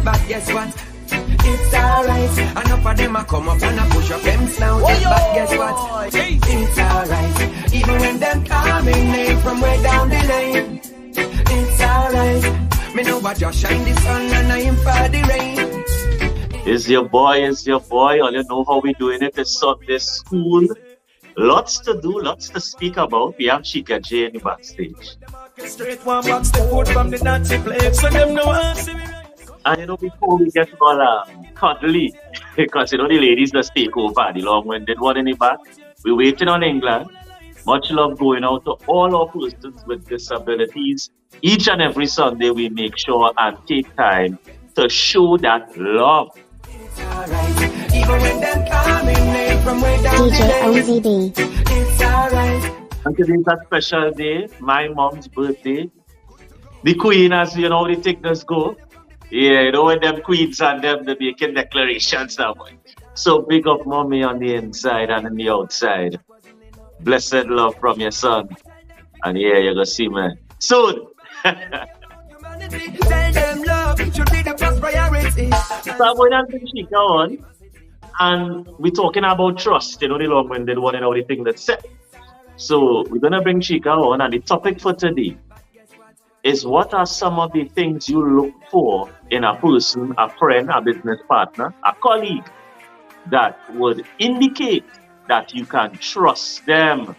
but guess what? It's alright. Enough of them a come up and a push up them snout. But guess what? It's alright. Even when them call me name from way down the lane. It's alright. Me know what just shine the sun and I am for the rain. It's your boy. All you know how we doing it is Sunday school. Lots to do, lots to speak about. We have Chika J in the backstage. And before we get all cuddly, because the ladies just take over the long-winded one in the back, we're waiting on England. Much love going out to all our persons with disabilities. Each and every Sunday, we make sure and take time to show that love. DJ OZB. And today's a special day, my mom's birthday. The queen, as you know, the thickness go. Yeah, when them queens and them, they making declarations now. So big up mommy on the inside and on the outside. Blessed love from your son. And yeah, you're going to see me soon. So I'm going to bring Chika on, and we're talking about trust, the long-winded one and everything that's said. So we're going to bring Chika on, and the topic for today is what are some of the things you look for in a person, a friend, a business partner, a colleague that would indicate that you can trust them.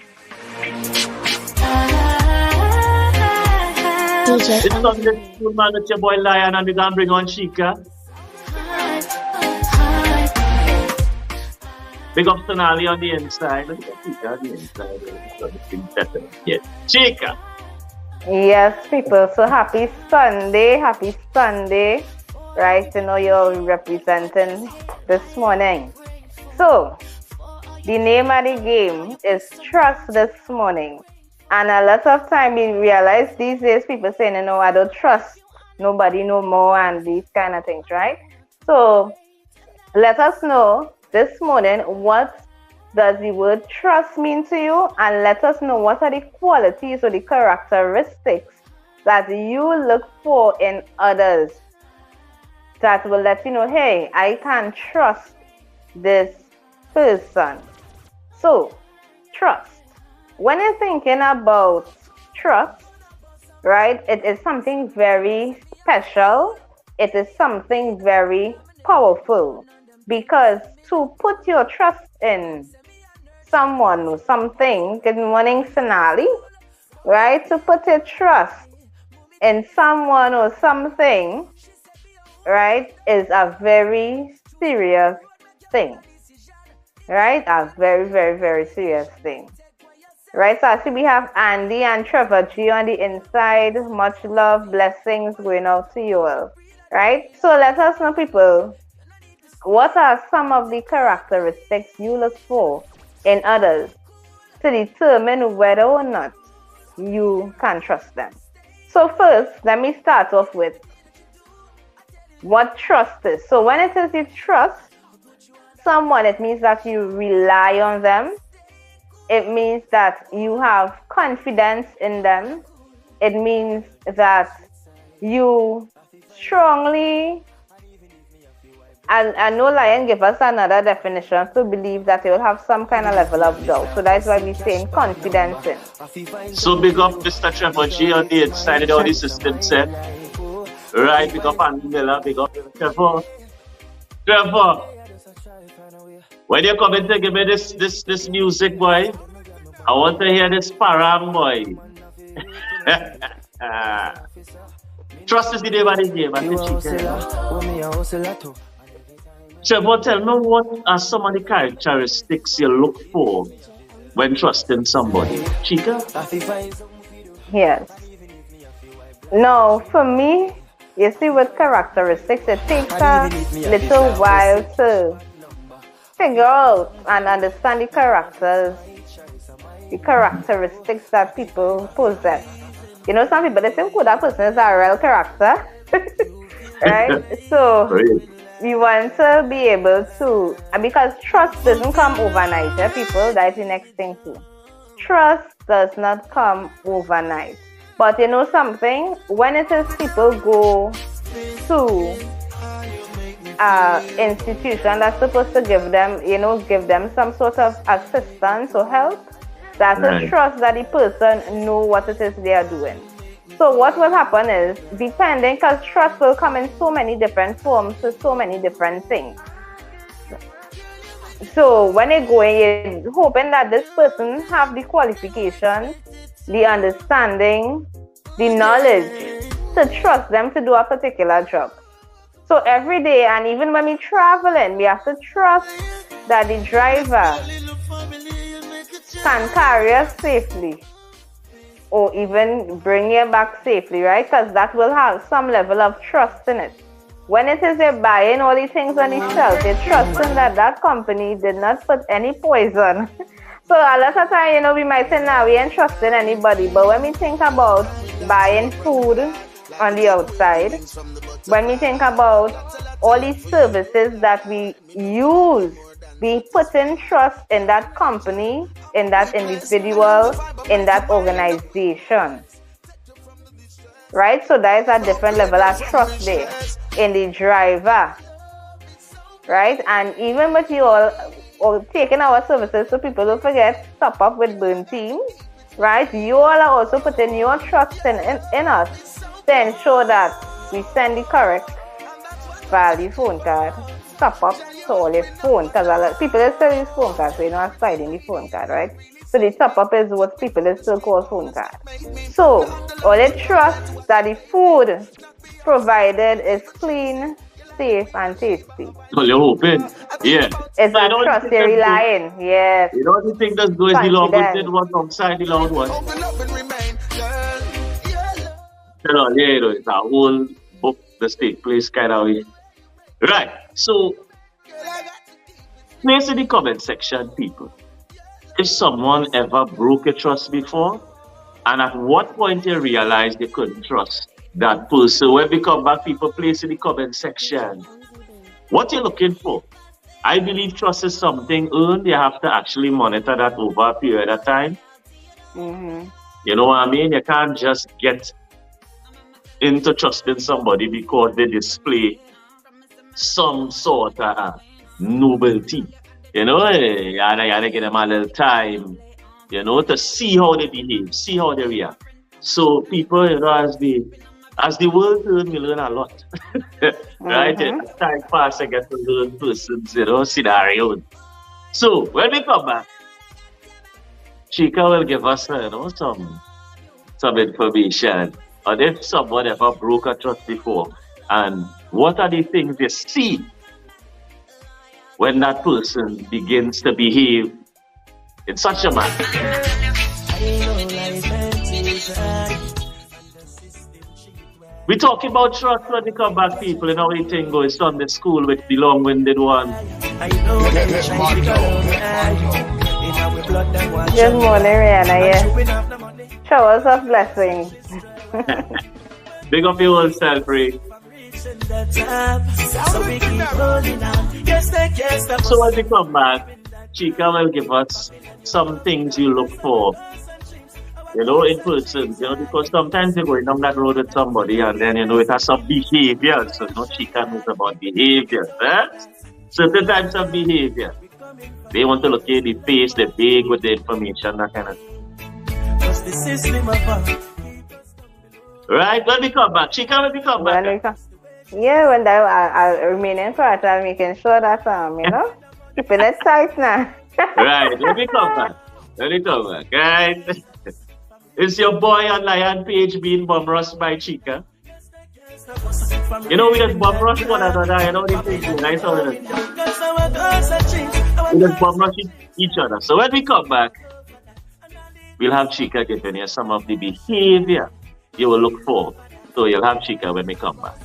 DJ. It's on this school, man. It's your boy Lion, and we're going to bring on Chika. Big up Sonali on the inside. Look at Chika on the inside. Yeah. Chika. Yes, people. So happy Sunday. Right, you're representing this morning. So, the name of the game is Trust this morning. And a lot of time we realize these days people saying, I don't trust nobody no more and these kind of things, right? So let us know this morning what does the word trust mean to you, and let us know what are the qualities or the characteristics that you look for in others that will let you know, hey, I can trust this person. So, trust. When you're thinking about trust, right, it is something very special. It is something very powerful, because to put your trust in someone or something, good morning, Sonali, right, to put your trust in someone or something, right, is a very serious thing, right, a very, very, very serious thing. Right, so I see we have Andy and Trevor G on the inside. Much love, blessings going out to you all. Right, so let us know, people, what are some of the characteristics you look for in others to determine whether or not you can trust them. So first, let me start off with what trust is. So when it says you trust someone, it means that you rely on them. It means that you have confidence in them. It means that you strongly, and I know Lion give us another definition, to believe that you will have some kind of level of doubt. So that's why we're saying confidence in. So big up Mr. Trevor G on the inside of all the system set. Right, big up Andy Miller, big up Trevor. When you come in to give me this music, boy, I want to hear this param, boy. Trust is the name of the game, Trevor, tell me what are some of the characteristics you look for when trusting somebody? Chika? Yes. No, for me, you see, with characteristics, it takes a little while to figure out and understand the characteristics that people possess. You know, some people, they think, oh, that person is a real character. Right? So, we want to be able to, because trust doesn't come overnight, people. That's the next thing too. Trust does not come overnight. But you know something? When it is people go to institution that's supposed to give them some sort of assistance or help, that's a trust that the person know what it is they are doing. So what will happen is, depending, because trust will come in so many different forms to so many different things. So when they go in, you're hoping that this person have the qualification, the understanding, the knowledge to trust them to do a particular job. So every day, and even when we traveling, we have to trust that the driver can carry us safely or even bring you back safely, right? Because that will have some level of trust in it. When it is they're buying all these things on the shelf, they're trusting that that company did not put any poison. So a lot of time, we might say, we ain't trusting anybody. But when we think about buying food on the outside, when we think about all these services that we use, we put in trust in that company, in that individual, in that organization. Right? So there is a different level of trust there in the driver. Right? And even with you all taking our services, so people don't forget, Top Up with Burn Team. Right? You all are also putting your trust in us to ensure that we send the correct value phone card. Top up to all your phone, because people are still use phone cards, so you're not sliding the phone card, right? So the top up is what people is still call phone card. So all the trust that the food provided is clean, safe, and tasty. Well, you're hoping, yeah. It's a trust you're relying, yes. You know the thing that goes the long one outside the loud one. It's a whole book that take place kind of way. Right, so place in the comment section, people, if someone ever broke a trust before, and at what point they realized they couldn't trust that person. When we come back, people, place in the comment section what you're looking for. I believe trust is something earned. You have to actually monitor that over a period of time. Mm-hmm. You know what I mean? You can't just get into trusting somebody because they display some sort of nobility. You gotta give them a little time, to see how they behave, see how they react. So people, as the world turns, we learn a lot. Right? Mm-hmm. As time passes, I get to learn persons, scenarios. So when we come back, Chika will give us, some information on if someone ever broke a trust before, and what are the things you see when that person begins to behave in such a manner. We talk about trust when we come back, people, and how the thing goes. Sunday school with the long-winded one. Good morning, Rihanna. Yeah. Showers of blessings. Big up your own self, Ray. So when we come back, Chika will give us some things you look for, in person, because sometimes you're going down that road with somebody and then, it has some behavior. So, Chika knows about behavior. Certain types of behavior. They want to look at the face, the big with the information, that kind of thing. Right, when we come back, Chika, when we come back. When I'll remain in front and making sure that, keeping it tight now. Right, when we come back, right? It's your boy on Lion Page being bum rushed by Chika. We just bum rush one another, they think nice on it. We just bum rush each other. So when we come back, we'll have Chika giving you some of the behavior you will look for. So you'll have Chika when we come back.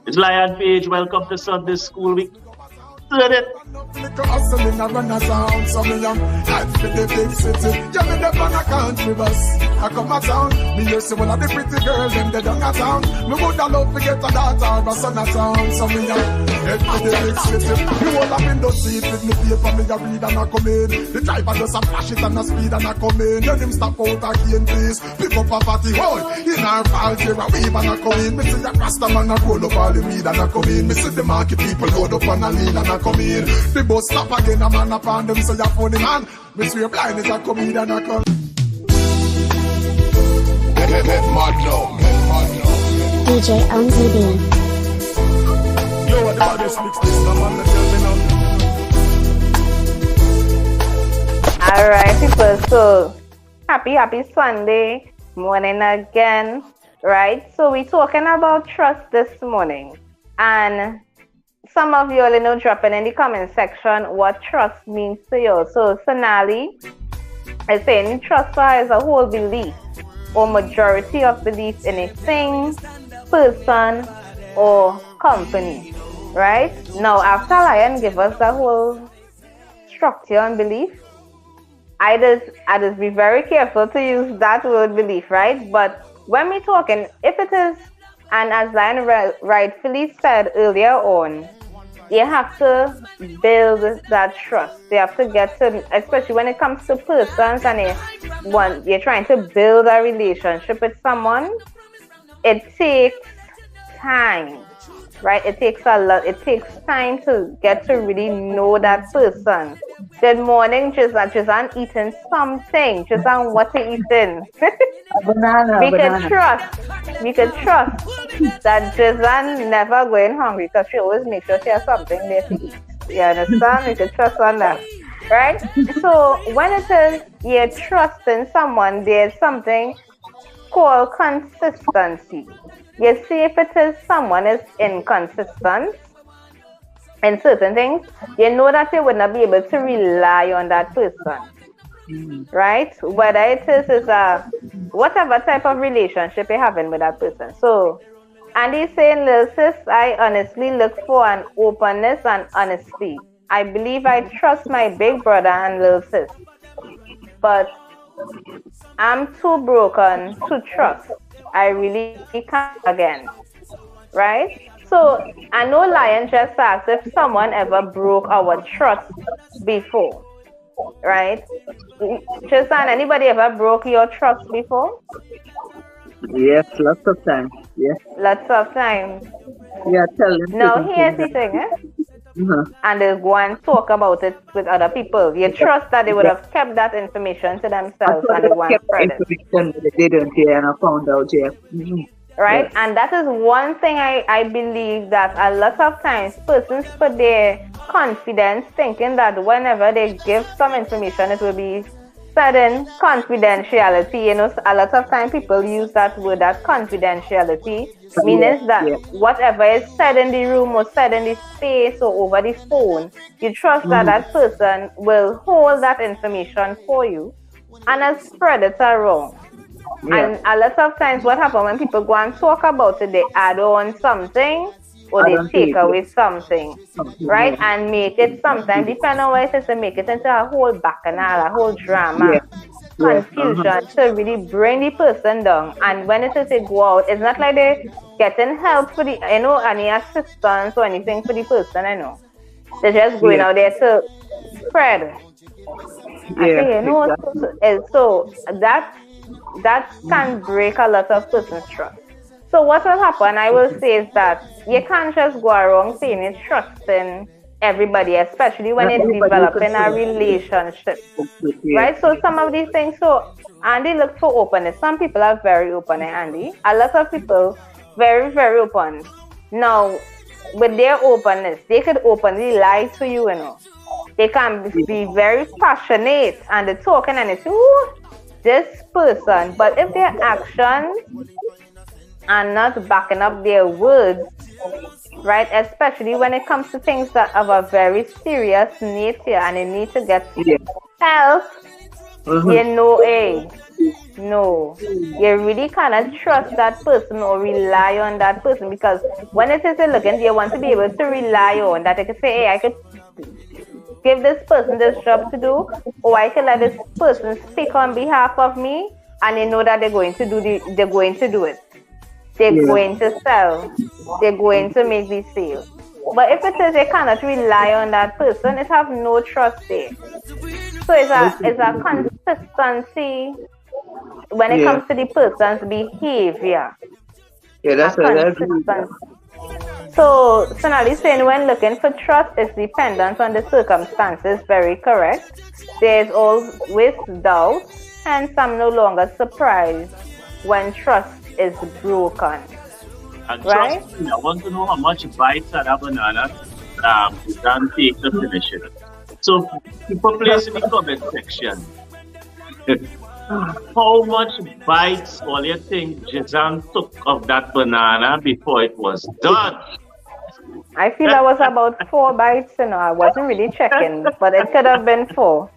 It's Lion Page. Welcome to Sunday School Week. Straight it. Little hustling around a town, so me young life in the big city. Yeah, me the on a country bus. I come a town, me hear say one of the pretty girls them they down a town. Me woulda love to get a daughter or a son a town, so me young head to the big city. You all up in the seat with me paper, me a read and a come in. The driver just a flash it and a speed and a come in. Then him stop out again, please. Pick up a fatty hole in our fault here a wave and a come in. Me see a rasta man a roll up all the weed and a come in. Me see the market people load up on a lean and a come in. The bus stop again, a man upon them, so you're funny man. Me swear blind is a comedian, a come. DJ OMZB. Yo, what the baddest mix this, no man, tell me now. Alright, people, so happy Sunday morning again, right? So we're talking about trust this morning, and some of you all know dropping in the comment section what trust means to you. So Sonali is saying trust is a whole belief or majority of belief in a thing, person, or company, right? Now, after Lion give us the whole structure and belief, I just be very careful to use that word belief, right? But when we're talking, if it is, and as Lion rightfully said earlier on, you have to build that trust. You have to get to, especially when it comes to persons and you're trying to build a relationship with someone, it takes time, right? It takes a lot. It takes time to get to really know that person. Good morning, Jizan eating something. Jizan, what you eating? Banana. We can trust that Jizan never going hungry because she always makes sure she has something there to eat. You understand? We can trust on that, right? So when it is you're trusting someone, there's something called consistency. You see, if it is someone is inconsistent in certain things, you know that you would not be able to rely on that person, right? Whether it is a whatever type of relationship you're having with that person. So, Andy's saying, little sis, I honestly look for an openness and honesty. I believe I trust my big brother and little sis, but I'm too broken to trust. I really can't again, right? So I know Lion just asked if someone ever broke our trust before, right? Just anybody ever broke your trust before? Yes, lots of times. Yes. Lots of times. Yeah, tell them. Now here's the thing, and they'll go and talk about it with other people. You trust that they would have kept that information to themselves and they want to spread it. They didn't hear and I found out, yeah. Right? Yes. And that is one thing I believe that a lot of times persons put their confidence thinking that whenever they give some information, it will be certain confidentiality. You know, a lot of time people use that word, that confidentiality, meaning that whatever is said in the room or said in the space or over the phone, you trust that that person will hold that information for you and spread it around. And a lot of times what happens when people go and talk about it, they add on something or they take away something, right? And make it sometimes, depending on what it is, to make it into a whole bacchanal, a whole drama, confusion, to really bring the person down. And when it is they go out, it's not like they're getting help for the, you know, any assistance or anything for the person, you know. They're just going out there to spread. You know, so that can break a lot of person's trust. So what will happen, I will say, is that you can't just go around saying you're trusting everybody, especially when you're developing a relationship, right? So some of these things, so Andy looked for openness. Some people are very open, Andy. A lot of people, very, very open. Now, with their openness, they could openly lie to you, you know. They can be very passionate and they're talking and it's, ooh, this person. But if their actions are not backing up their words, right? Especially when it comes to things that have a very serious nature and they need to get help, You know, no, you really cannot trust that person or rely on that person, because when it is a looking, you want to be able to rely on that. I could say, hey, I could give this person this job to do, or I could let this person speak on behalf of me, and you know that they're going to do it. They're going to sell. They're going to make the sale. But if it is you cannot rely on that person, it have no trust there. So it's a consistency when it comes to the person's behavior. Yeah, that's what I agree. So Sonali saying when looking for trust, it's dependent on the circumstances. Very correct. There's always doubt, hence I'm no longer surprised when trust is broken. And right? trust me, I want to know how much bites of that banana Jizan take to finish it. So people place in the comment section. How much bites all you think Jizan took of that banana before it was done? I feel that was about 4 bites, I wasn't really checking, but it could have been 4.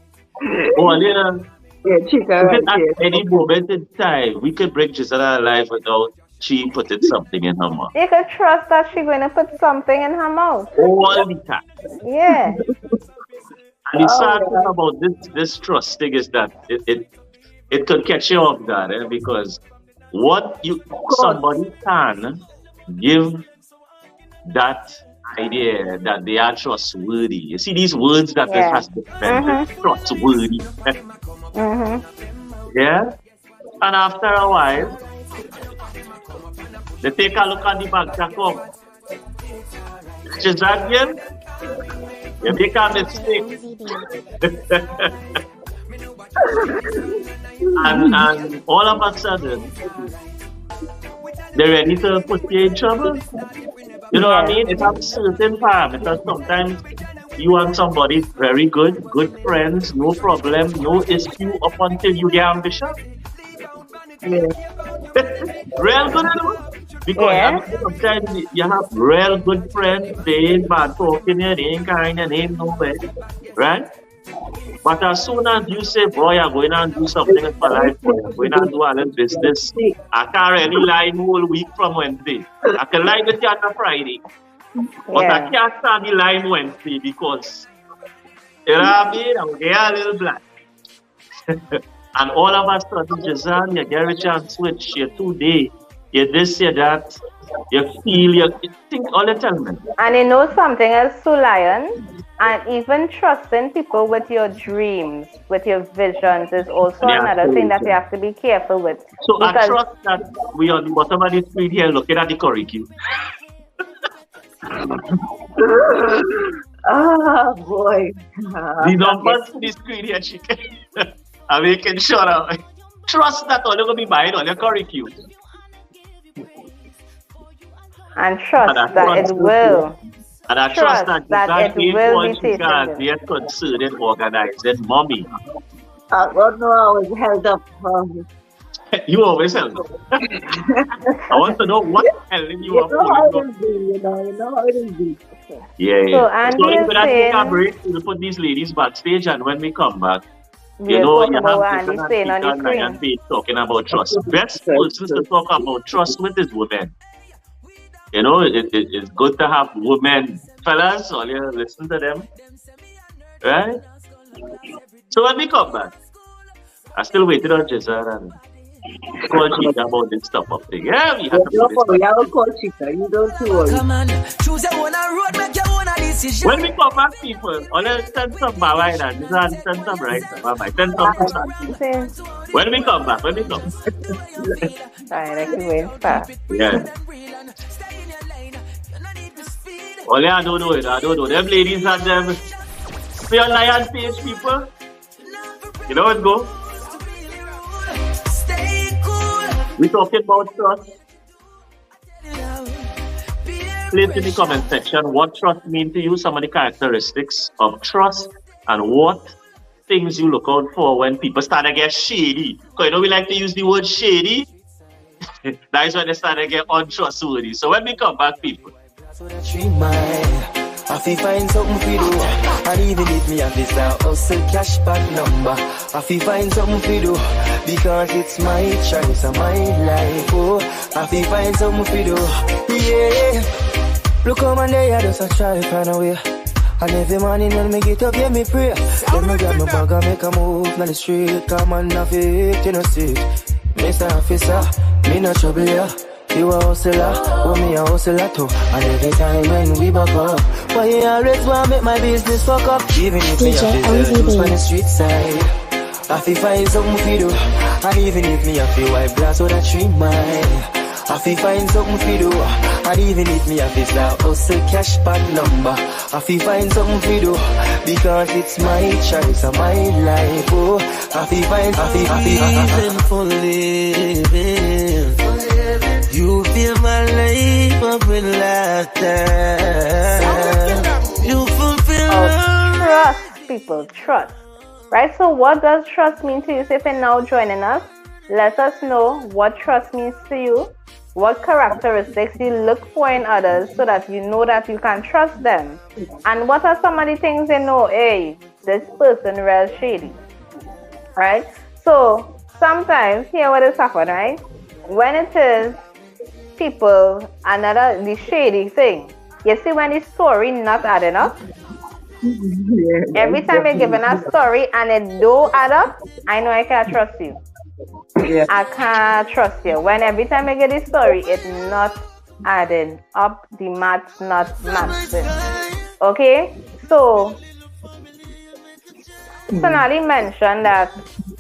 Well, yeah. Yeah, Chica, right At here. any moment in time, we could bring Jizan alive without she putting something in her mouth. You could trust that she's going to put something in her mouth. All the time. Yeah. And the sad thing about this trust thing is that it could catch you off guard, because somebody can give that idea that they are trustworthy. You see these words that it has to spend, trustworthy. Yeah? And after a while, they take a look at the bank account. Jizan, you make a mistake. and all of a sudden, they're ready to put you in trouble. You know what I mean? It has certain parameters. Sometimes you and somebody very good friends, no problem, no issue up until you get ambitious. Yeah. Real good, because sometimes you have real good friends, they ain't bad talking, they ain't kind, and ain't nowhere, right? But as soon as you say, boy, I'm going to do something for life, boy, I'm going to do a little business, I can't really lie the whole week from Wednesday. I can lie with you on a Friday, but I can't start the line Wednesday because, you know what I mean? I'm getting a little black. And all of a sudden, Jizan, you get a chance switch, you're 2 days, you're this, you're that, you feel, you think all the time. And you know something else, Lion, and even trusting people with your dreams, with your visions is also another thing that you have to be careful with. So I trust that we are on the bottom of the screen here looking at the curriculum. Ah, boy. The numbers on the screen here, chicken. I'm making sure that trust that all you're going to be buying all your curriculum. And trust that it will. And I trust that it will be taken. They are concerned and organized. Mommy. God no, I was held up. You always held up. I want to know what hell you are doing. You know how it is. Yeah. So Andy so is saying, take a break, we'll put these ladies backstage, and when we come back, you we'll know, you talk have about Andy saying on the screen. talking about trust. Best persons to talk about trust with is women. You know, it's good to have women, fellas, all you listen to them. Right? So when we come back, I still waiting on Jizan and call Chica about this stuff up there. Yeah, we have to do this. I will call Chica, you don't worry. When we come back, people, all you send some right now. Jizan, send some right now. Send some to Santi. When we come back, Directly wait fast. Yeah. Only I don't know. Them ladies and them pure lion page people. You know what go? We talking about trust. Please in the comment section what trust means to you, some of the characteristics of trust, and what things you look out for when people start to get shady. Because you know we like to use the word shady. That is when they start to get untrustworthy. So when we come back, people. I feel find something for do. And even if me have this hustle cash back number, I feel find something for do. Because it's my choice and my life, oh. I feel find something for do, yeah. Look how man there, I just a try find a way. And every morning when me get up, yeah, me pray. Then me grab my bag and make a move on the street. Come on, have it, you know, see it. Mr. Officer, me no trouble, yeah. You a hustler, oh me a hustler too. And every time when we back up, why you always want make my business fuck up? Even if me have to lose on the street side, I feel find something for do. And even if me have to wipe glass or that 3 mile, I feel find something for do. And even if me have this hustle cash back number, I feel find something for do. Because it's my choice and my life, oh. I feel reason for living. You fill my life up with laughter. You fulfill trust, people, trust. Right, so what does trust mean to you? So if you're now joining us, let us know what trust means to you, what characteristics you look for in others so that you know that you can trust them. And what are some of the things you know, hey, this person real shady, right? So sometimes, here what is happening, right? When it is people, the shady thing, you see when the story not adding up, every time you're giving a story and it don't add up, I know I can't trust you. Yeah. I can't trust you. When every time I get this story, it's not adding up, the math's not matching. Okay? So Sonali mentioned that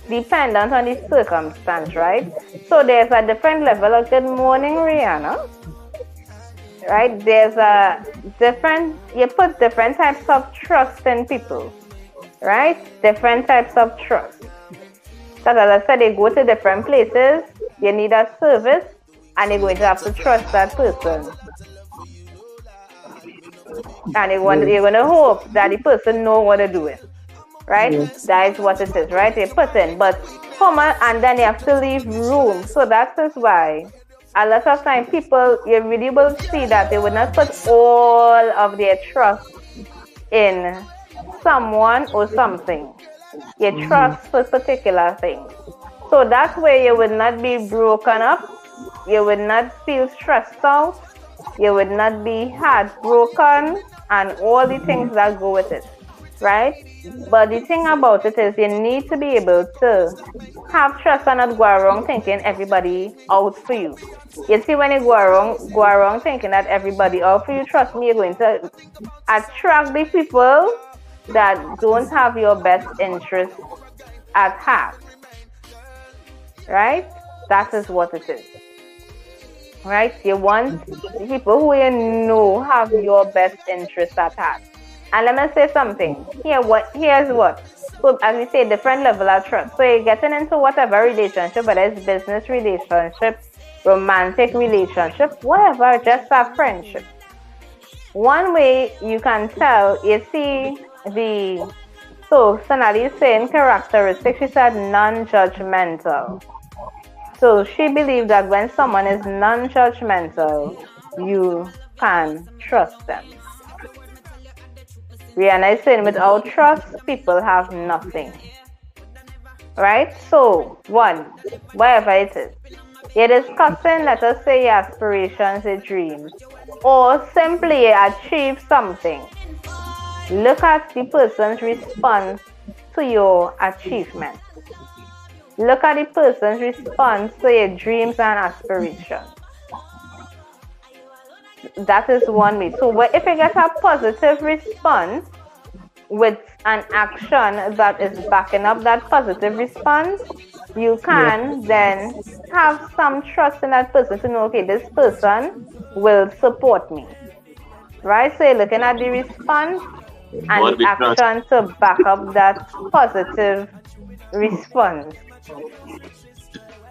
dependent on the circumstance, right? So there's a different level of good morning, Rihanna. Right? There's a different, you put different types of trust in people. Right? Different types of trust. Because as I said, they go to different places, you need a service, and you're going to have to trust that person. And you're going to hope that the person knows what to do it. Right? Yes. That is what it is, right? They put in. But come on, and then you have to leave room. So that is why a lot of time people, you really will see that they would not put all of their trust in someone or something. You trust for particular things. So that way you would not be broken up, you would not feel stressed out, you would not be heartbroken, and all the things that go with it, right? But the thing about it is you need to be able to have trust and not go around thinking everybody out for you. You see, when you go around thinking that everybody out for you, trust me, you're going to attract the people that don't have your best interest at heart. Right? That is what it is. Right? You want people who you know have your best interest at heart. And let me say something. Here's what. So as we say, different level of trust. So you're getting into whatever relationship, whether it's business relationship, romantic relationship, whatever, just a friendship. One way you can tell, you see so Sonali is saying characteristics, she said non-judgmental. So she believes that when someone is non-judgmental, you can trust them. Rihanna is saying without trust, people have nothing. Right? So, one, whatever it is, you're discussing, let us say, your aspirations, your dreams, or simply achieve something. Look at the person's response to your achievement. Look at the person's response to your dreams and aspirations. That is one way. So if you get a positive response with an action that is backing up that positive response, you can then have some trust in that person to know, okay, this person will support me. Right? So you're looking at the response and the action to back up that positive response.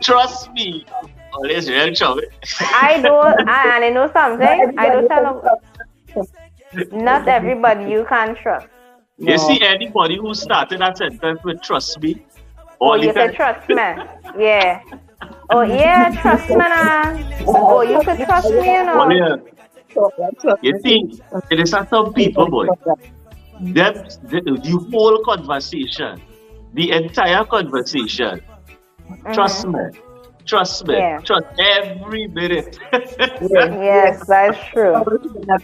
Trust me. Always real trouble. I know something. I don't tell not everybody you can trust. You see anybody who started that sentence with trust me? You can trust me. Yeah. Oh yeah, trust me now. Oh, you could trust me, you know. You see, it is some people, boy. The whole conversation, the entire conversation, trust me, trust every minute. Yes, that's true.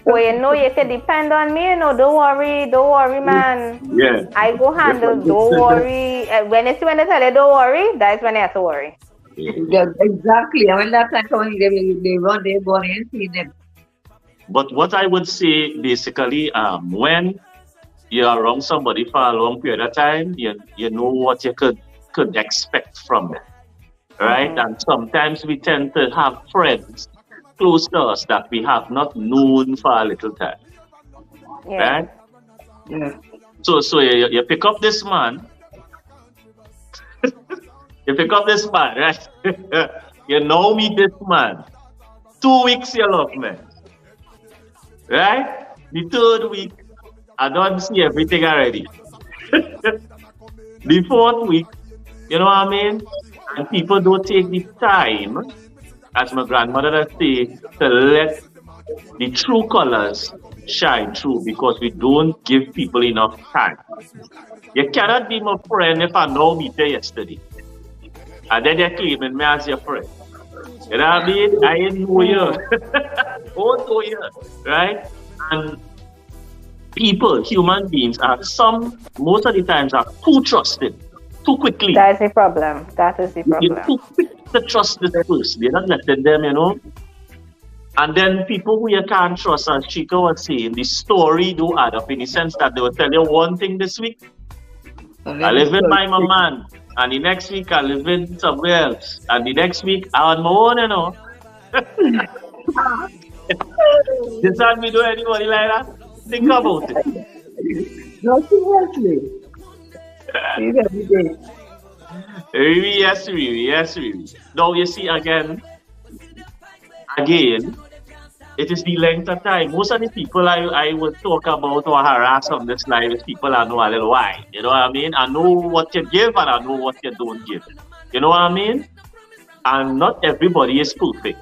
Well, you know, you can depend on me, you know, don't worry, man. Yeah. I go handle, don't worry. When they tell you don't worry, that's when you have to worry. Yeah, exactly. And when that time comes, they run, they go and see them. But what I would say basically, when you're around somebody for a long period of time, you know what you could expect from them. Right? And sometimes we tend to have friends close to us that we have not known for a little time. Yeah. Right? Yeah. So you pick up this man. You pick up this man, right? You know meet this man. 2 weeks you love me. Right? The 3rd week, I don't see everything already. The 4th week, you know what I mean? And people don't take the time, as my grandmother would say, to let the true colors shine through because we don't give people enough time. You cannot be my friend if I know meet you yesterday. And then you're claiming me as your friend. You know what I mean? I ain't know you. Don't know you. Right? And people, human beings, most of the times are too trusting, too quickly. That's the problem. That is the problem. You're too quick to trust this person. You're not letting them, you know. And then people who you can't trust, as Chica was saying, the story do add up in the sense that they will tell you one thing this week. I live in my man. And the next week I live in somewhere else. And the next week I on my own, you know. Does that me do anybody like that? Think about it. No, seriously. Yes, really. Now you see again, it is the length of time. Most of the people I would talk about or harass on this live is people I know a little why. You know what I mean? I know what you give and I know what you don't give. You know what I mean? And not everybody is perfect.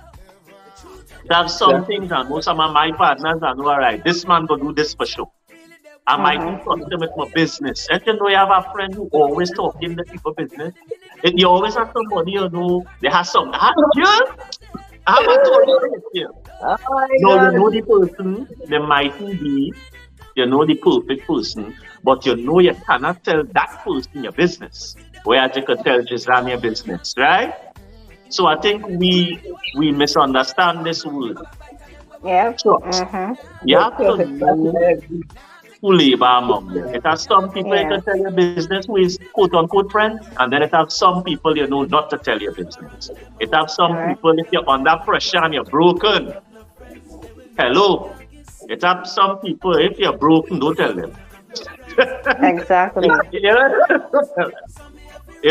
There are some things and most of my partners I know, all right, this man will do this for sure. I might trust him with my business. And you know you have a friend who always talking to people business. And you always have somebody you know, they have some I haven't told you this here. No, you know the person, they mightn't be, you know, the perfect person, but you know you cannot tell that person your business. Whereas you could tell Giselle your business, right? So I think we misunderstand this word. Yeah. Trust. You have to know who labor among you. It has some people you can tell your business who is quote unquote friend, and then it has some people you know not to tell your business. It has some people if you're under pressure and you're broken. Hello. It has some people if you're broken, don't tell them. Exactly. You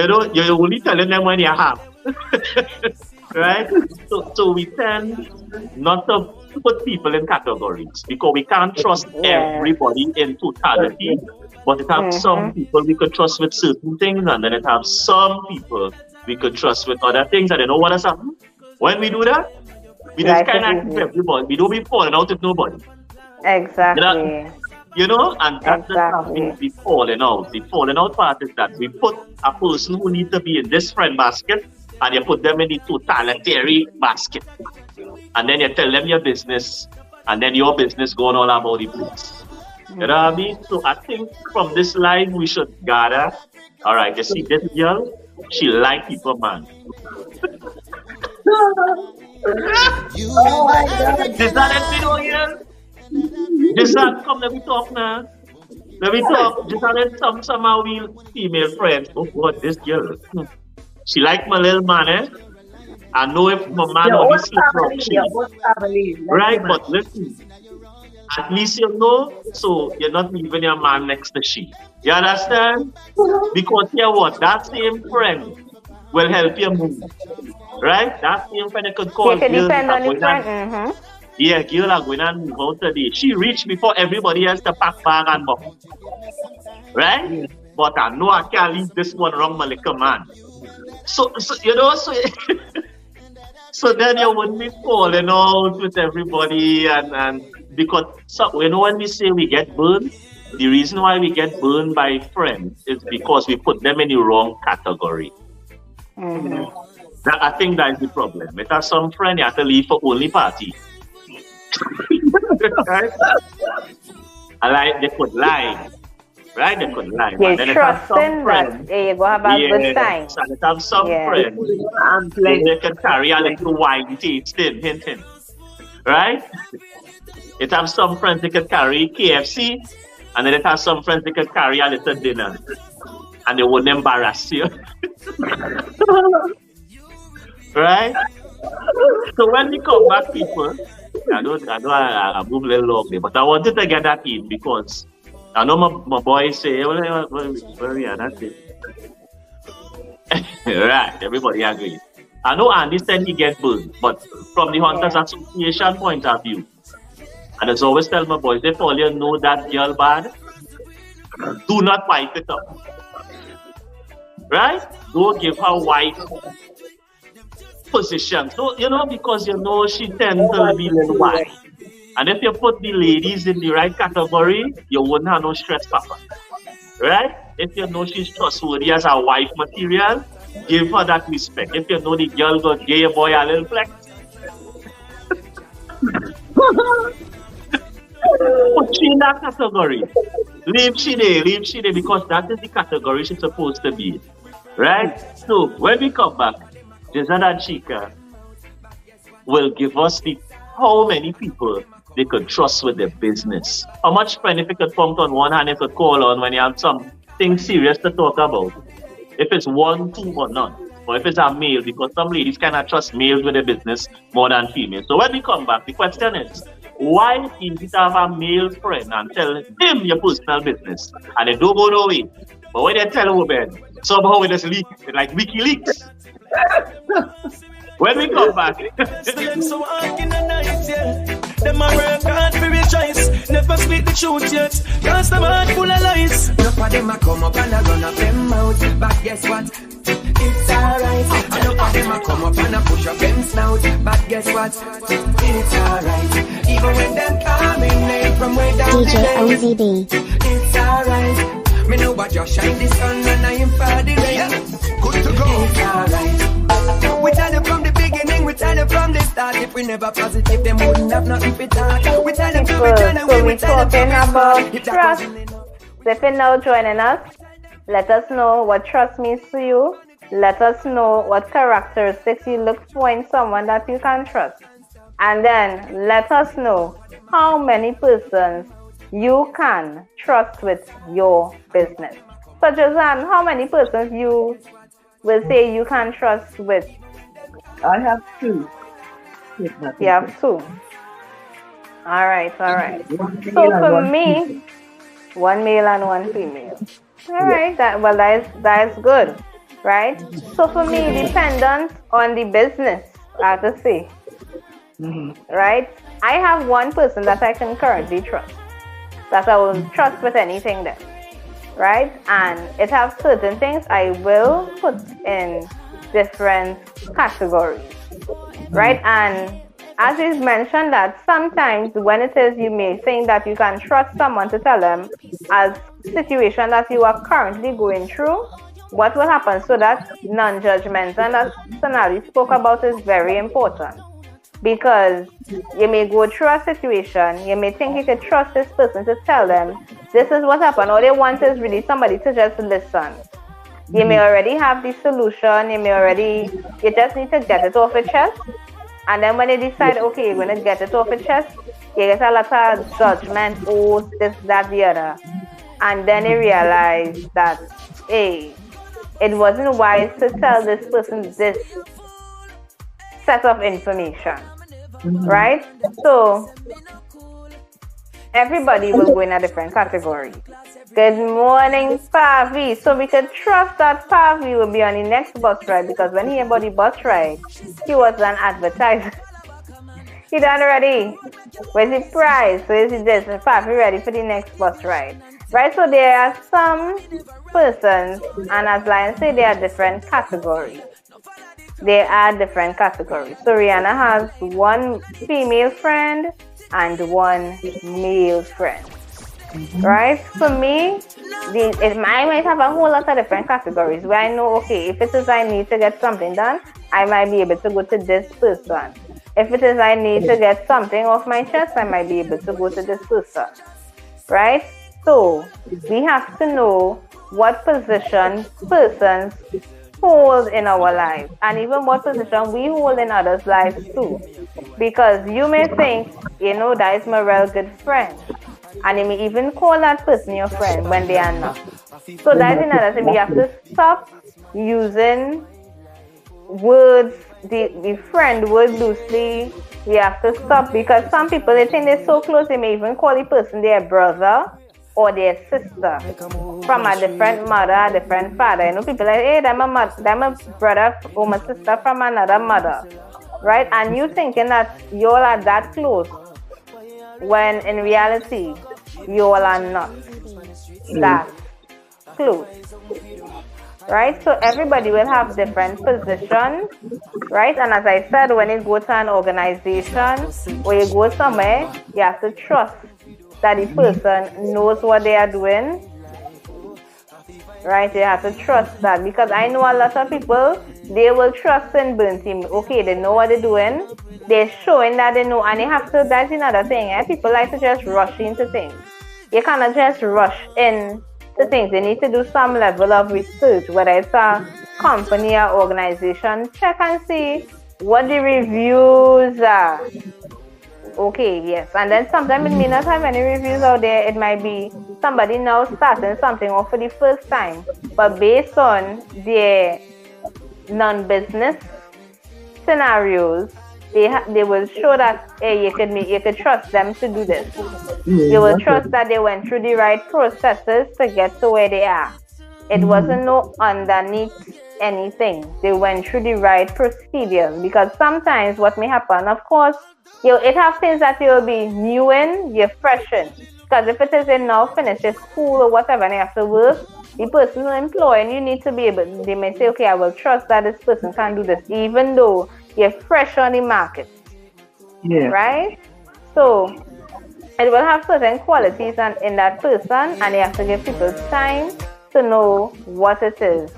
know, you're only telling them when you're happy. Right? So we tend not to put people in categories because we can't trust everybody in totality. But it has some people we could trust with certain things, and then it has some people we could trust with other things. And you know what has happened? When we do that, we just kind of keep everybody. We don't be falling out with nobody. Exactly. You know, and that's the falling out. The falling out part is that we put a person who needs to be in this friend basket and you put them in the totalitarian basket. And then you tell them your business, and then your business going all about the place. You know what I mean? So I think from this line we should gather. All right, you see this girl, she like people, man. Is that it, video here? Just come, let me talk now. Let me talk. Just let somehow we female friends. Oh God, this girl. She like my little man, eh? I know if my man will be sleeping. Right, but listen. At least you know, so you're not leaving your man next to she. You understand? Because you know what? That same friend will help you move. Right? That same friend you could call. You can depend on the friend. Yeah, girl are going and move out today. She reached before everybody else to pack bag and box. Right? But I know I can't leave this one wrong, my little man. So you know, so So then you wouldn't be falling out with everybody and because when we say we get burned, the reason why we get burned by friends is because we put them in the wrong category. I think that's the problem. With some friend you have to leave for only party. Right? They could lie. Right? They could lie. You trust in that you go have a good time. So they have some friends they can carry a little wine tasting, hint. Right? It have some friends they can carry KFC, and then it has some friends they can carry a little dinner. And they wouldn't embarrass you. Right? So when we come back, people, I move a little long there, but I wanted to get that in because I know my boys say, well, yeah, that's it. Right, everybody agrees. I know Andy said he get burned, but from the Hunters Association point of view, and as I always tell my boys, if all you know that girl bad, do not wipe it up. Right? Don't give her wife position. So, because she tends to be a little wild. And if you put the ladies in the right category, you wouldn't have no stress, Papa. Right? If you know she's trustworthy as a wife material, give her that respect. If you know the girl got give your boy a little flex, put she in that category. Leave she there because that is the category she's supposed to be. Right? So when we come back, Jason and Chika will give us how many people they could trust with their business. How much friend if you could count on one hand you could call on when you have something serious to talk about. If it's 1, 2 or none. Or if it's a male, because some ladies cannot trust males with their business more than females. So when we come back, the question is, why you need to have a male friend and tell him your personal business? And they don't go no way. But when they tell women, somehow it just leak, like WikiLeaks. When we come back, them a work hard for rejoice. Never speak the truth yet, cause the man full of lies. Enough of them a come up and a run up them out. But guess what? It's alright. Enough of them a come up and a push up them snout. But guess what? It's alright. Even when them coming name from way down DJ OZB. It's alright. Me know what just shine the sun and I am for the rain. Good to go. It's alright. We tell them from the beginning, we tell them from the start. If we never positive, them wouldn't have nothing to talk. We tell them from the journey, so we tell them talking from about trust. If you're now joining us, let us know what trust means to you. Let us know what characteristics you look for in someone that you can trust. And then let us know how many persons you can trust with your business. So Jazan, how many persons you will say you can trust with? I have 2. You have 2. All right. So for me, 1 male and 1 female. All right, that is good, right? So for me, dependent on the business, I have to say, right? I have 1 person that I can currently trust, that I will trust with anything there. Right? And it has certain things I will put in different categories. Right? And as is mentioned that sometimes when it is you may think that you can trust someone to tell them a situation that you are currently going through, what will happen, so that non-judgmental that Sonali spoke about is very important. Because you may go through a situation, you may think you could trust this person to tell them, this is what happened. All they want is really somebody to just listen. You may already have the solution, you just need to get it off your chest. And then when they decide, okay, you're going to get it off your chest, you get a lot of judgment, oh, this, that, the other. And then you realize that, hey, it wasn't wise to tell this person this set of information. Right? So everybody will go in a different category. Good morning, Pavi. So we could trust that Pavi will be on the next bus ride, because when he about the bus ride, he was an advertiser. He done already. Where's the prize? Where's the this? Pavi ready for the next bus ride. Right? So there are some persons, and as Lion say, there are different categories. there are different categories. So Rihanna has one female friend and one male friend. Right? For me, I might have a whole lot of different categories where I know, okay, if it is I need to get something done, I might be able to go to this person. If it is I need to get something off my chest, I might be able to go to this person. Right? So we have to know what position persons hold in our lives, and even what position we hold in others' lives too. Because you may think, that is my real good friend, and you may even call that person your friend when they are not. So that's another thing. We have to stop using words, the friend word loosely. We have to stop, because some people, they think they're so close, they may even call the person their brother or their sister from a different mother, a different father. People like, hey, I'm a brother or my sister from another mother, right? And you thinking that you all are that close, when in reality, you all are not that close, right? So everybody will have different positions, right? And as I said, when you go to an organization or you go somewhere, you have to trust that the person knows what they are doing, right? You have to trust that, because I know a lot of people, they will trust in burn team. Okay, they know what they're doing, they're showing that they know, and they have to. That's another thing. People like to just rush into things. You cannot just rush into things. They need to do some level of research, whether it's a company or organization. Check and see what the reviews are. Okay, yes. And then sometimes it may not have any reviews out there. It might be somebody now starting something off for the first time, but based on their non-business scenarios, they will show that, hey, you could trust them to do this. You will trust that they went through the right processes to get to where they are. It wasn't no underneath anything. They went through the right procedures, because sometimes what may happen, of course, it have things that you'll be new in, you're fresh in. Because if it is in now finish your school or whatever and you have to work, the person who employing you need to be able, they may say, okay, I will trust that this person can do this, even though you're fresh on the market. Yeah. Right? So it will have certain qualities in that person, and you have to give people time to know what it is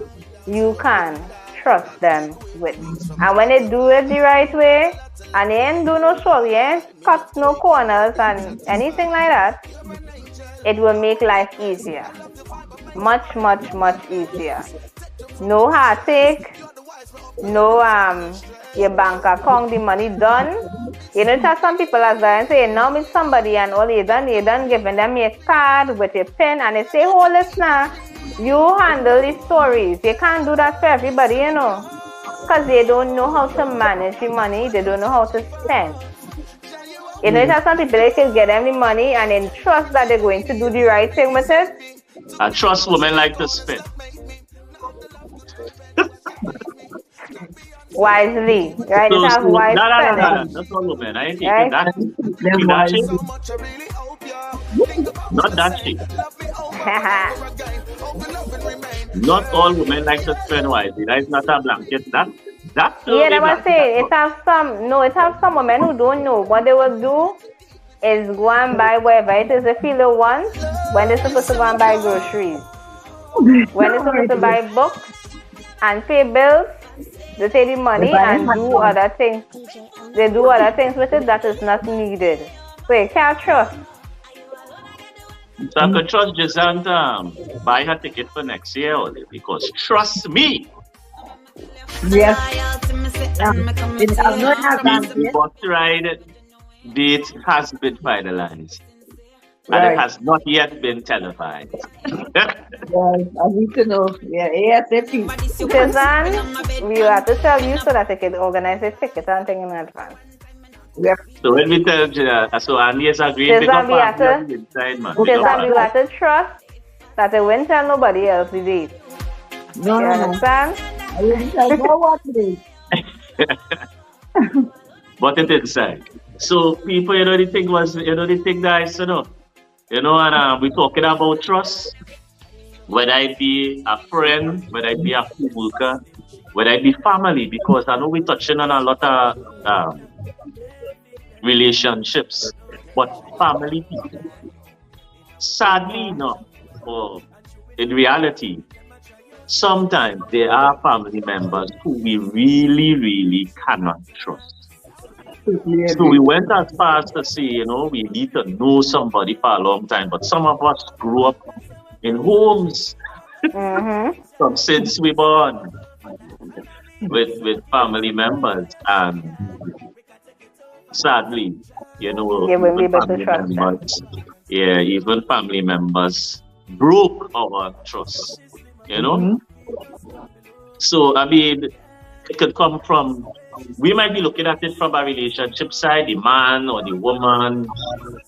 you can trust them with. And when they do it the right way, and they ain't do no short, they ain't cut no corners and anything like that, it will make life easier. Much, much, much easier. No heartache, no your bank account, the money done. Just some people as I say, now meet somebody and all you done giving them your card with your pen, and they say, hold this now. You handle the stories. You can't do that for everybody, because they don't know how to manage the money. They don't know how to spend. Just some people, they can get them the money and then trust that they're going to do the right thing with it. I trust women like to spend. Wisely, right? So, have wise no, that's not women. I ain't taking that. That shit. Not that shit. Not all women like to spend wisely. That is not a blanket. That yeah, I was saying, it have some women who don't know. What they will do is go and buy whatever it is they feel they want when they're supposed to go and buy groceries. When they're supposed to buy books and pay bills, they take the money and do other things. They do other things with it that is not needed. So you can't trust. So I can trust Giselle buy her ticket for next year only, because trust me. Yes. I'm not having bus ride date has been finalized. And it has not yet been televised. Yes, I need to know. Yeah, ASAP. Suzanne, we have to tell you so that they can organize a ticket and thing in advance. Yep. So when we tell so Andy is agreeing, Suzanne, we have to trust that they won't tell nobody else the date. No, you understand? I didn't tell no one today. But it inside. So people, the thing that I said, and we're talking about trust. whether it be a friend, whether it be a co-worker, whether it be family, because I know we're touching on a lot of relationships, but family people. Sadly enough, or in reality, sometimes there are family members who we really, really cannot trust. So we went as far as to say, we need to know somebody for a long time, but some of us grew up in homes from since we born with family members, and sadly, won't be able to trust them. even family members broke our trust. So I mean, it could come from. We might be looking at it from a relationship side, the man or the woman,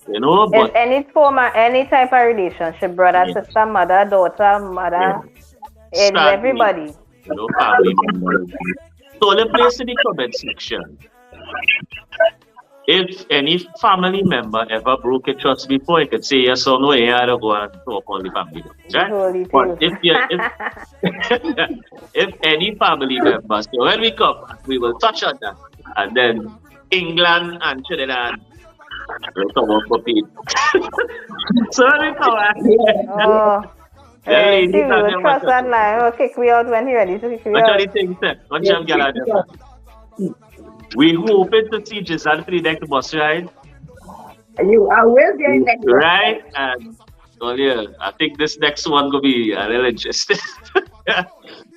but any type of relationship, brother, sister, mother, daughter, mother, everybody. Family members. So the place in the comment section. If any family member ever broke a trust before, you could say yes or no, you had to go and talk on the family. Right? But if any family member, so when we come, we will touch on that. And then England and Trinidad will come up for it. So when we come back. We will trust that line. We'll kick me out when he's ready to kick me out. We hoping to see Giselle for the next bus ride. I will be next one. Right? And I think this next one will be a little interesting.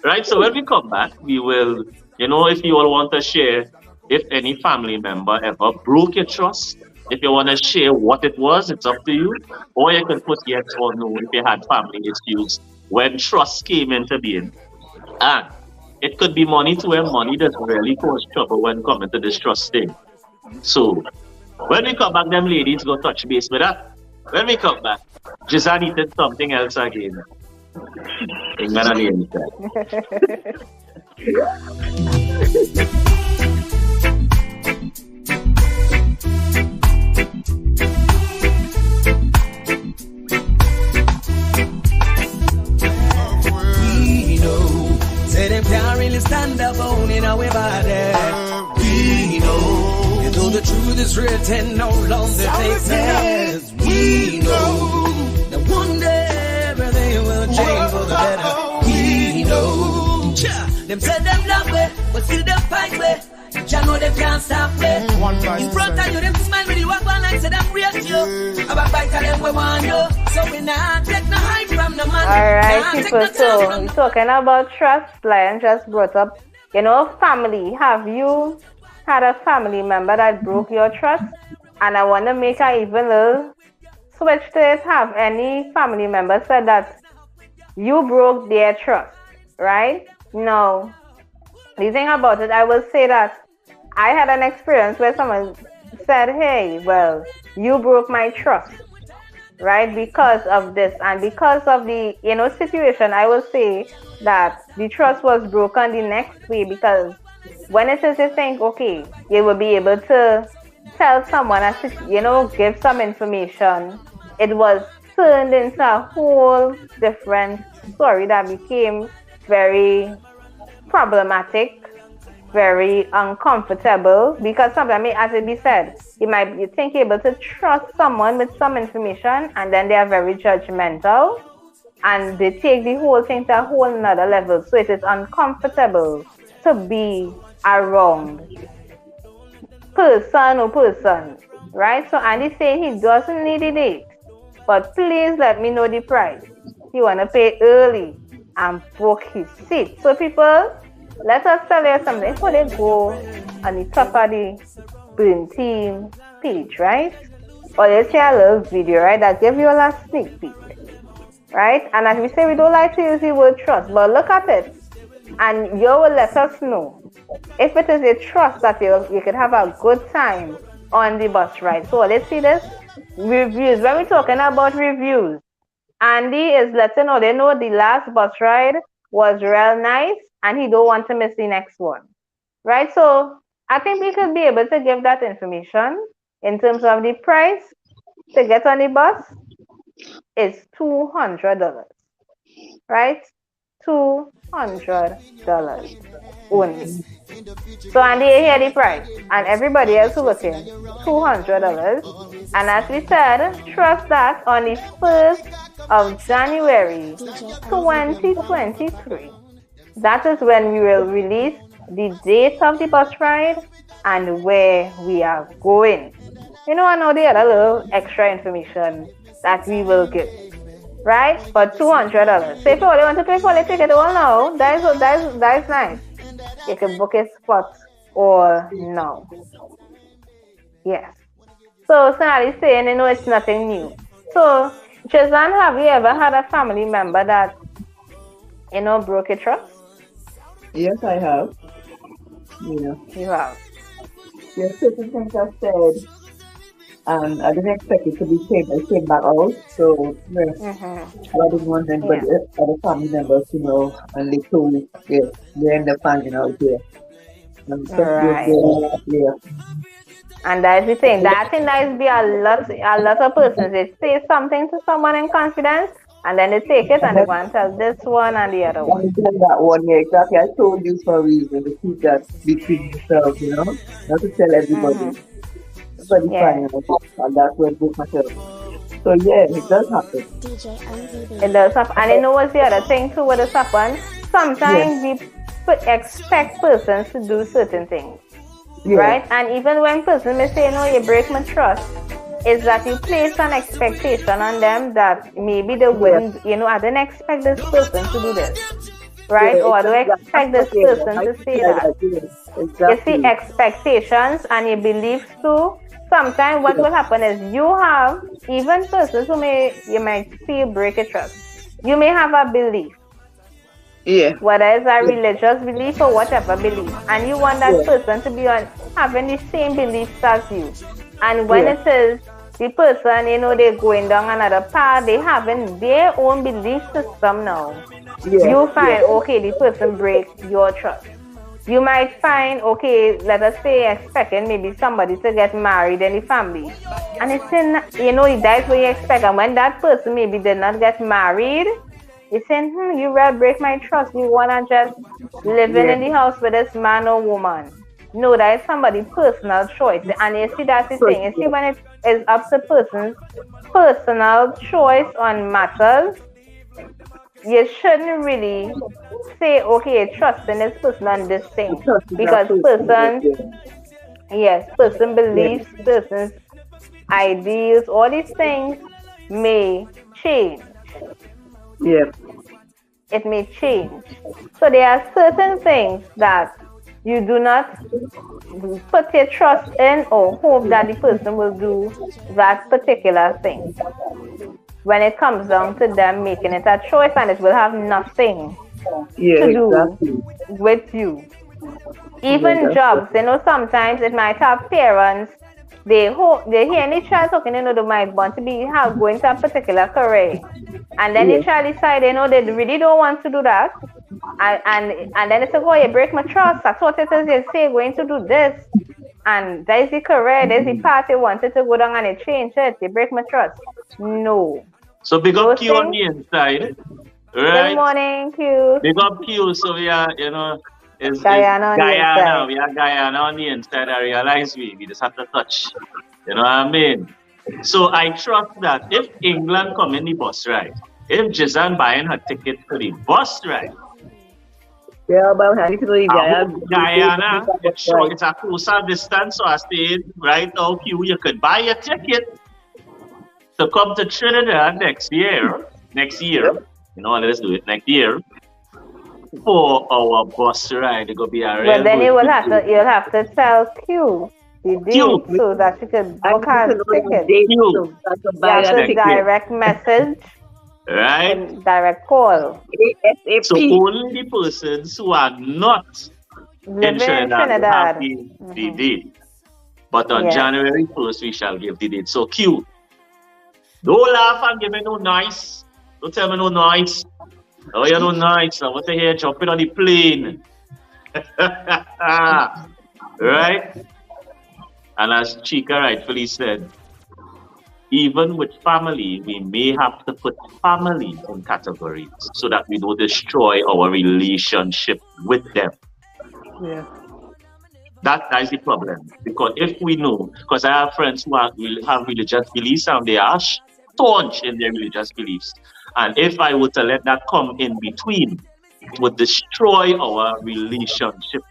Right? So when we come back, we will, if you all want to share, if any family member ever broke your trust, if you want to share what it was, it's up to you. Or you can put yes or no if you had family issues when trust came into being. And it could be money to where money does really cause trouble when coming to this trust thing. So, when we come back, them ladies go touch base with that. When we come back, Giselle did something else again. Say them can't really stand up on in our body. We know. And though the truth is written all on their faces, we know that one day everything will change for the better. We know. Them say them love way, but still them fight way. You know them can't stop way. In front of you, them smile when you walk one and say them real to you. About fight of them we want you. So we not take no hide from the man. Alright, people, so we're talking about trust. Lion just brought up, family. Have you had a family member that broke your trust? And I want to make an even little switch to it. Have any family member said that you broke their trust, right? No. The thing about it, I will say that I had an experience where someone said, hey, well, you broke my trust, right? Because of this and because of the, situation, I will say that the trust was broken the next way, because when it is you think, okay, you will be able to tell someone, give some information, it was turned into a whole different story that became very problematic, very uncomfortable, because sometimes, as it be said, you think you're able to trust someone with some information, and then they are very judgmental, and they take the whole thing to a whole another level. So it is uncomfortable to be around person, right? So Andy saying he doesn't need a date, but please let me know the price. He wanna pay early and book his seat. So people, let us tell you something before they go on the top of the Burn Team page, right? Or let's share a little video, right? That give you a last sneak peek, right? And as we say, we don't like to use the word trust, but look at it, and you will let us know if it is a trust that you could have a good time on the bus ride. So let's see this reviews. When we're talking about reviews, Andy is letting they know the last bus ride was real nice, and he don't want to miss the next one, right? So I think we could be able to give that information in terms of the price to get on the bus is $200. right? $200 only. So and they hear the price, and everybody else who looking $200. And as we said, trust that on the 1st of January 2023, that is when we will release the date of the bus ride and where we are going. You know, and all the other little extra information that we will give, right? For $200. So if you only want to pay for the ticket, well, no, that is nice. You can book a spot or no. Yes. So Sonali is saying, you know, it's nothing new. So, Jazan, have you ever had a family member that, you know, broke a trust? Yes, I have. Yeah. You have. There are certain things I said, and I didn't expect it to be changed. I came back out, so yeah. I didn't want anybody, other family members to know, and they told me, yeah, they end up finding out there. Right. Yeah. And that's the thing. That thing that is be a lot of persons. They say something to someone in confidence, and then they take it and they go and tell this one and the other one. That one, yeah, exactly. I told you for a reason to keep that between yourselves, you know, not to tell everybody. Everybody finding out, and that's where I broke myself. So yeah, it does happen. It does happen. And you know what's the other thing too? What does happen? Sometimes we expect persons to do certain things. Right? And even when person may say, no, you break my trust, is that you place an expectation on them that maybe they wouldn't, you know, I didn't expect this person to do this. Right? Or I don't expect this person to say that. You see, expectations and your beliefs too. Sometimes what will happen is you have, even persons who you might feel break a trust. You may have a belief. Yeah. Whether it's a religious belief or whatever belief, and you want that person to be having the same beliefs as you. And when it is the person, you know, they're going down another path, they having their own belief system now. You find, okay, the person breaks your trust. You might find, okay, let us say, expecting maybe somebody to get married in the family. And it's in, you know, that's what you expect. And when that person maybe did not get married, you saying, you will break my trust. You want to just living in the house with this man or woman. No, that is somebody's personal choice. And you see, that's the thing. You see, when it is up to person's personal choice on matters, you shouldn't really say, okay, trust in this person on this thing. Because person beliefs, person's ideas, all these things may change. Yeah. It may change. So there are certain things that you do not put your trust in or hope that the person will do that particular thing. When it comes down to them making it a choice, and it will have nothing to do with you. Even jobs, you know, sometimes it might have parents, they hear any child talking, you know, they might want to going to a particular career. And then the child decide, you know, they really don't want to do that. And then they say, oh, you break my trust. That's what it is. You say, going to do this. And there's the career, there's the path you wanted to go down and they change it. You break my trust. No. So big up Q on the inside. Right? Good morning, Q. Big up Q. So we are, you know, Guyana. We are Guyana on the inside. I realize we just have to touch. You know what I mean? So I trust that if England come in the bus ride, if Jazan buying her ticket for the bus ride, Guyana, it's a closer distance, so I stayed right now. You could buy a ticket to come to Trinidad next year. You know, let's do it next year. For our bus ride, it could be a But then you'll have to tell Q the date so that she could book her ticket. You have to direct message. Right? Direct call. So only the persons who are not in Trinidad have the date. But on January 1st, we shall give the date. So Q, don't laugh and give me no nice. Don't tell me no nice. Oh, you're no nice. I want to hear jumping on the plane. Right? And as Chica rightfully said, even with family, we may have to put family in categories so that we don't destroy our relationship with them. Yeah. That is the problem. Because if we know, because I have friends who have religious beliefs and they are staunch in their religious beliefs. And if I were to let that come in between, it would destroy our relationship.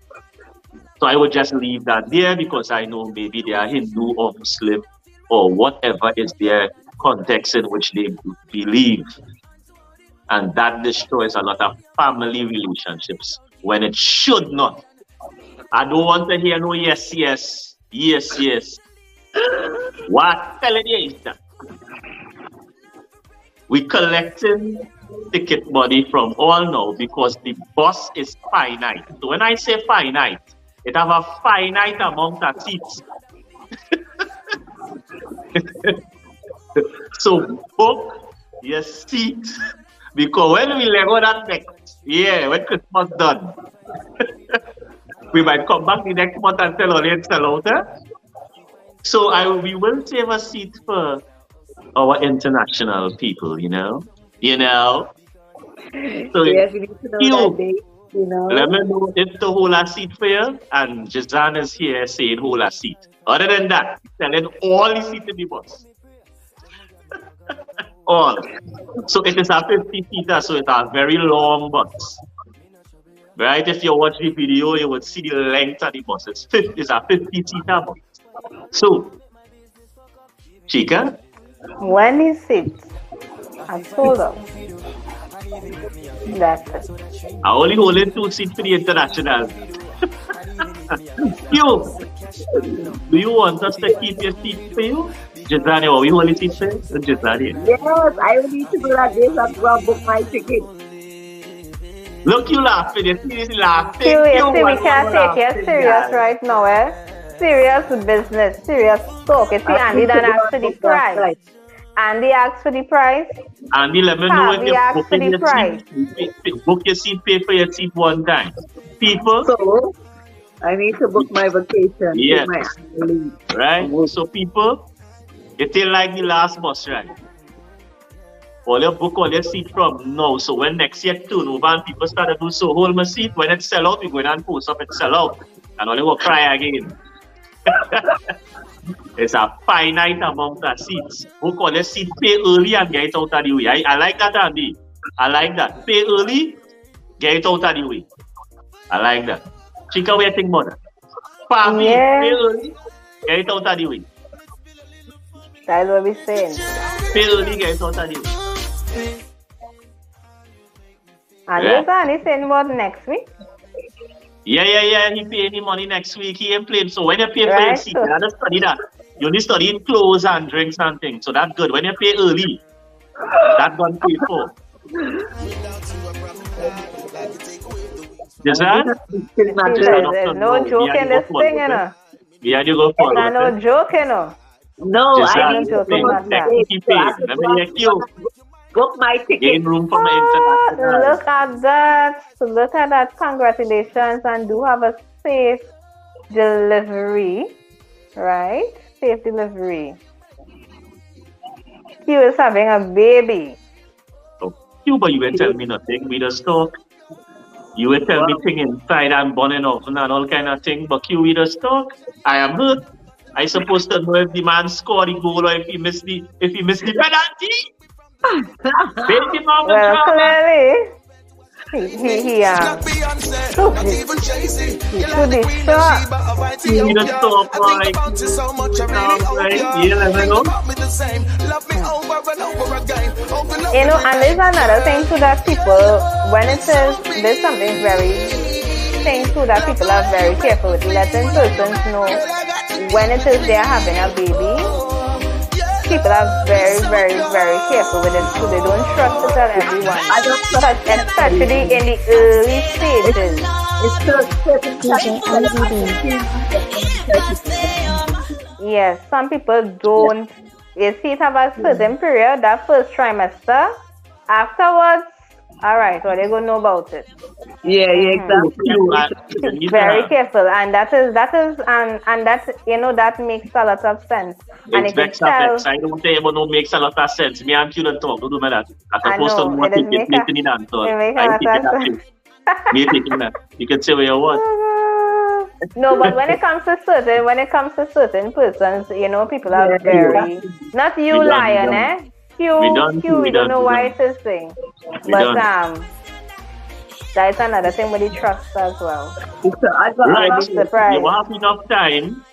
So I would just leave that there because I know maybe they are Hindu or Muslim or whatever is their context in which they believe. And that destroys a lot of family relationships when it should not. I don't want to hear no yes, yes, yes, yes. What telling you is that we collecting ticket money from all now because the bus is finite. So when I say finite, it have a finite amount of seats. So book your seat because when we Lego that next when Christmas done, we might come back the next month and tell audience sell out. So we will save a seat for our international people, you know. So Yes, we need to know that date, you know. let me know if the whole a seat for you, and Jazan is here saying whole a seat. Other than that, selling all the seats in the bus. All. So it is a 50-seater, so it's a very long bus. Right? If you watch the video, you would see the length of the bus. It's a 50-seater bus. So, Chica? When is it? I told them. That's it. I only holding 2 seats for the international. You, do you want us to keep your seat for you? Jazania, are we holding seats for you? Jazania. Yes, I will need to do that. Yes, I'm going to book my ticket. Look, you laughing. You seriously laughing. Seriously, we can't take you serious right now, Serious business, serious talk. You see, Andy done asked for the price. Andy asked for the price. Andy, let me know if you're booking your seat. Book your seat, pay for your seat one time. People. So, I need to book my vacation. Yes. My annual leave. Right? So, people, it ain't like the last bus, right? All your book all your seat from now. So when next year turn over and people start to do so, hold my seat. When it sell out, we go in and post up and sell out. And all you will cry again. It's a finite amount of seats. Book all your seat, pay early and get it out of the way. I like that, Andy. I like that. Pay early, get it out of the way. I like that. Chica, what you think about that? Papi, pay early, get it out of the way. That's what we're saying. Pay early, get it out of the way. And he's saying about next week? Yeah. He pay any money next week. He ain't playing. So when you pay for your seat, you have to study that. You only study in clothes and drinks and things. So that's good. When you pay early, that's gonna pay for. Is that? There's no joke in this thing, you know. We had to go for There's no joke, you know. No, I need to pay. Let me hear you. Book my ticket. Gain room for my international. Look at that. Look at that. Congratulations. And do have a safe delivery. Right? Safe delivery. Q is having a baby. Oh, Q, but you ain't tell me nothing. We just talk. You will tell me thing inside and burning off and all kind of thing. But Q, we just talk. I am hurt. I supposed to know if the man scored the goal or if he missed the penalty. Well, clearly, he should be shot. You just talk like You know, and there's another thing too that people, when it says there's something very thing too that people are very careful with letting persons know when it is they're having a baby. People are very, very, very careful with it, so they don't trust to tell everyone. Especially in the early stages. Yes, some people don't. You see, it have a certain period, that first trimester. Afterwards, all right, well, they're gonna know about it. Yeah, exactly. Very careful, and that is, and that that makes a lot of sense. And I don't think it makes a lot of sense. Me and you don't talk. Don't do that. I know it makes a lot of sense. You can say what you want. No, but when it comes to certain persons, people are very not you, Lion, eh? Q, we don't know why it is thing. But that's another thing with the trust as well. Right. You will have enough time,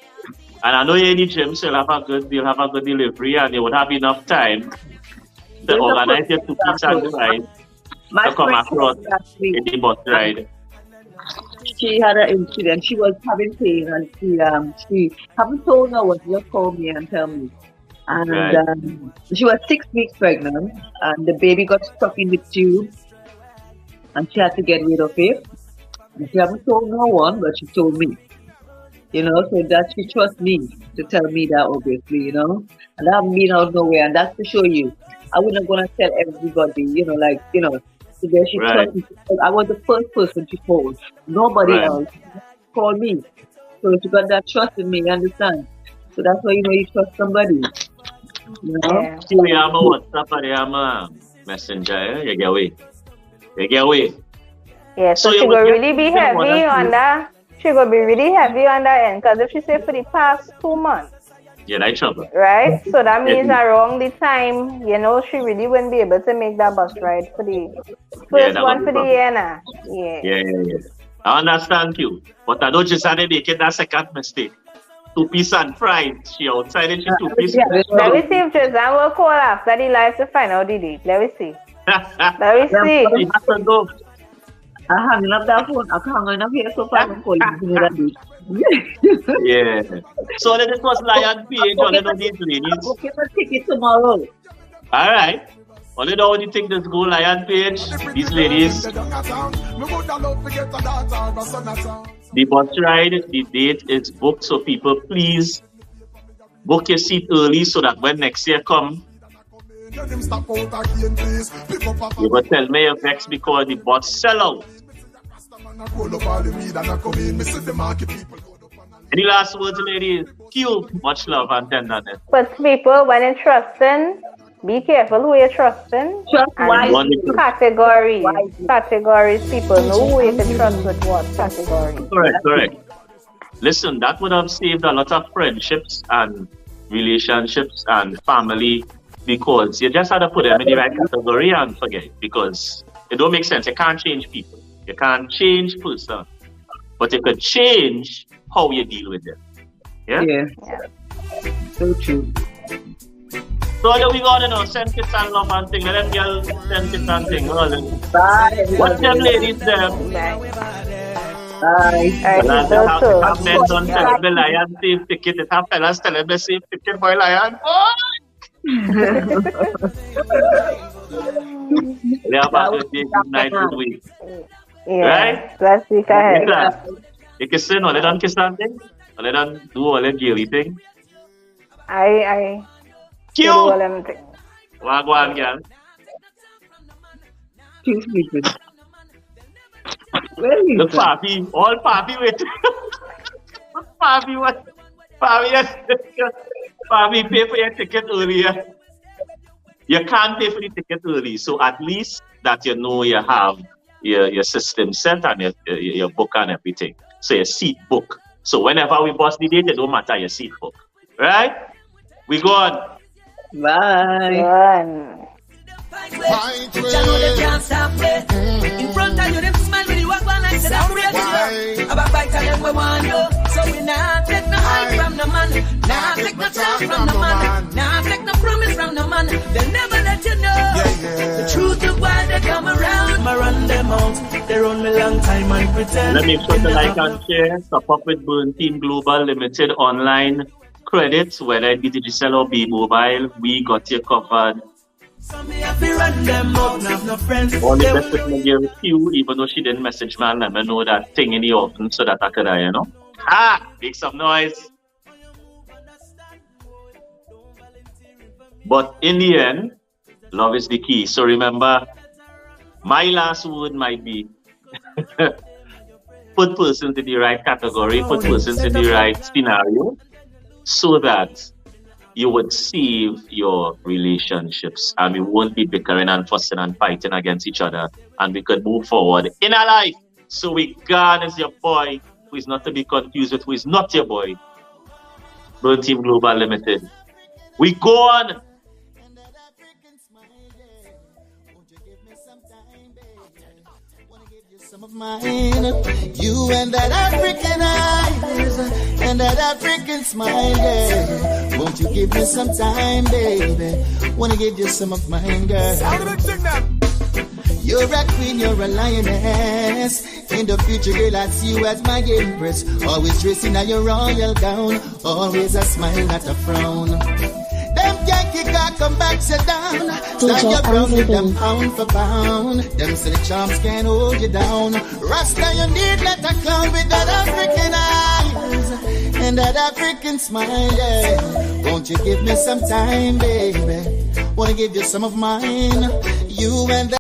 and I know you're in the gym, so you'll have a good delivery, and you will have enough time to organize your 2 piece and ride to come across in the bus ride. She had an incident. She was having pain, and she haven't told her what. Just called me and tell me. And she was 6 weeks pregnant, and the baby got stuck in the tube, and she had to get rid of it. And she haven't told no one, but she told me. So that she trusts me to tell me that, obviously, and I haven't been out nowhere, and that's to show you. I wasn't gonna tell everybody, so there she trusts me. I was the first person she called. Nobody else called me. So she got that trust in me, you understand? So that's why you trust somebody. Yeah. You have a WhatsApp or you have a messenger, you get away. Yeah, so she will really be heavy on that. She will be really heavy on that end, because if she say for the past 2 months. Yeah, that's trouble. Right? So that means around the time, she really wouldn't be able to make that bus ride for the first one for the year now. Yeah. I understand you. But I don't just have to make that second mistake. 2 piece and fries. She outside and she 2 piece. Let me see if Tristan will call after the live to find out the date. Let me see. Let me see. You have to go. I hang up that phone. I can't hang up here so far. Yeah. So then it was Lion Page. All of these ladies. Book a ticket tomorrow. All right. Only know what you think this go Lion Page. These ladies. The bus ride, the date is booked, so people please book your seat early so that when next year come, you will tell me you're vexed because the bus sell out. Any last words, ladies? Q, much love and tenderness. But people, when you're trusting, be careful who you're trusting. Categories, people know who you can trust with what categories. Correct. Listen, that would have saved a lot of friendships and relationships and family, because you just had to put them in the right category and forget it, because it don't make sense. You can't change people. You can't change person. But you could change how you deal with them. Yeah. So true. So what we got to send kids and love and thing. Let them girls send kids and thing. Bye. What's them ladies there? Bye. Have men don't tell the Lion safe ticket. It have fellas tell them the safe ticket boy Lion. They have a good day, good night, good week. Right? Last week ahead. You kiss them, or they don't kiss something? Or they don't do all that girly thing? I Q! Wagwan, girl. Too sleeping. Look, Papi, all Papi with. Papi, what? Papi, pay for your ticket earlier. You can't pay for the ticket early, so at least that you have your system set and your book and everything. So your seat book. So whenever we bust the date, it don't matter your seat book. Right? We go on. Bye. In front of you, them smile when you walk one like that. About by time we want you. So we not take no hype from the man. Not take no talk from the man. Not take no promise from the man. They'll never let you know the truth of why they come around. I run them out. They run me long time and pretend. Let me put the like and share. Stop up with Burn Team Global Limited online credits, whether it be digital or be mobile. We got you covered. All the best with me give you, even though she didn't message me, let me know that thing in the oven so that I could, make some noise. But in the end, love is the key. So remember, My last word might be put persons in the right category, put persons in the right scenario, so that you would save your relationships and we won't be bickering and fussing and fighting against each other, and we could move forward in our life. So we God is your boy, who is not to be confused with who is not your boy. Burn Team Global Limited. We go on. Some of mine, you and that African eyes and that African smile, yeah. Won't you give me some time, baby? Wanna give you some of mine, girl. You're a queen, you're a lioness. In the future, girl, I see you as my empress. Always dressing in your royal gown, always a smile, not a frown. Them can't kick out, come back, sit down. Stand your ground with them pound for pound. Them say the charms can't hold you down. Rasta, you need let a clown with that African eyes and that African smile, yeah. Won't you give me some time, baby? Wanna give you some of mine. You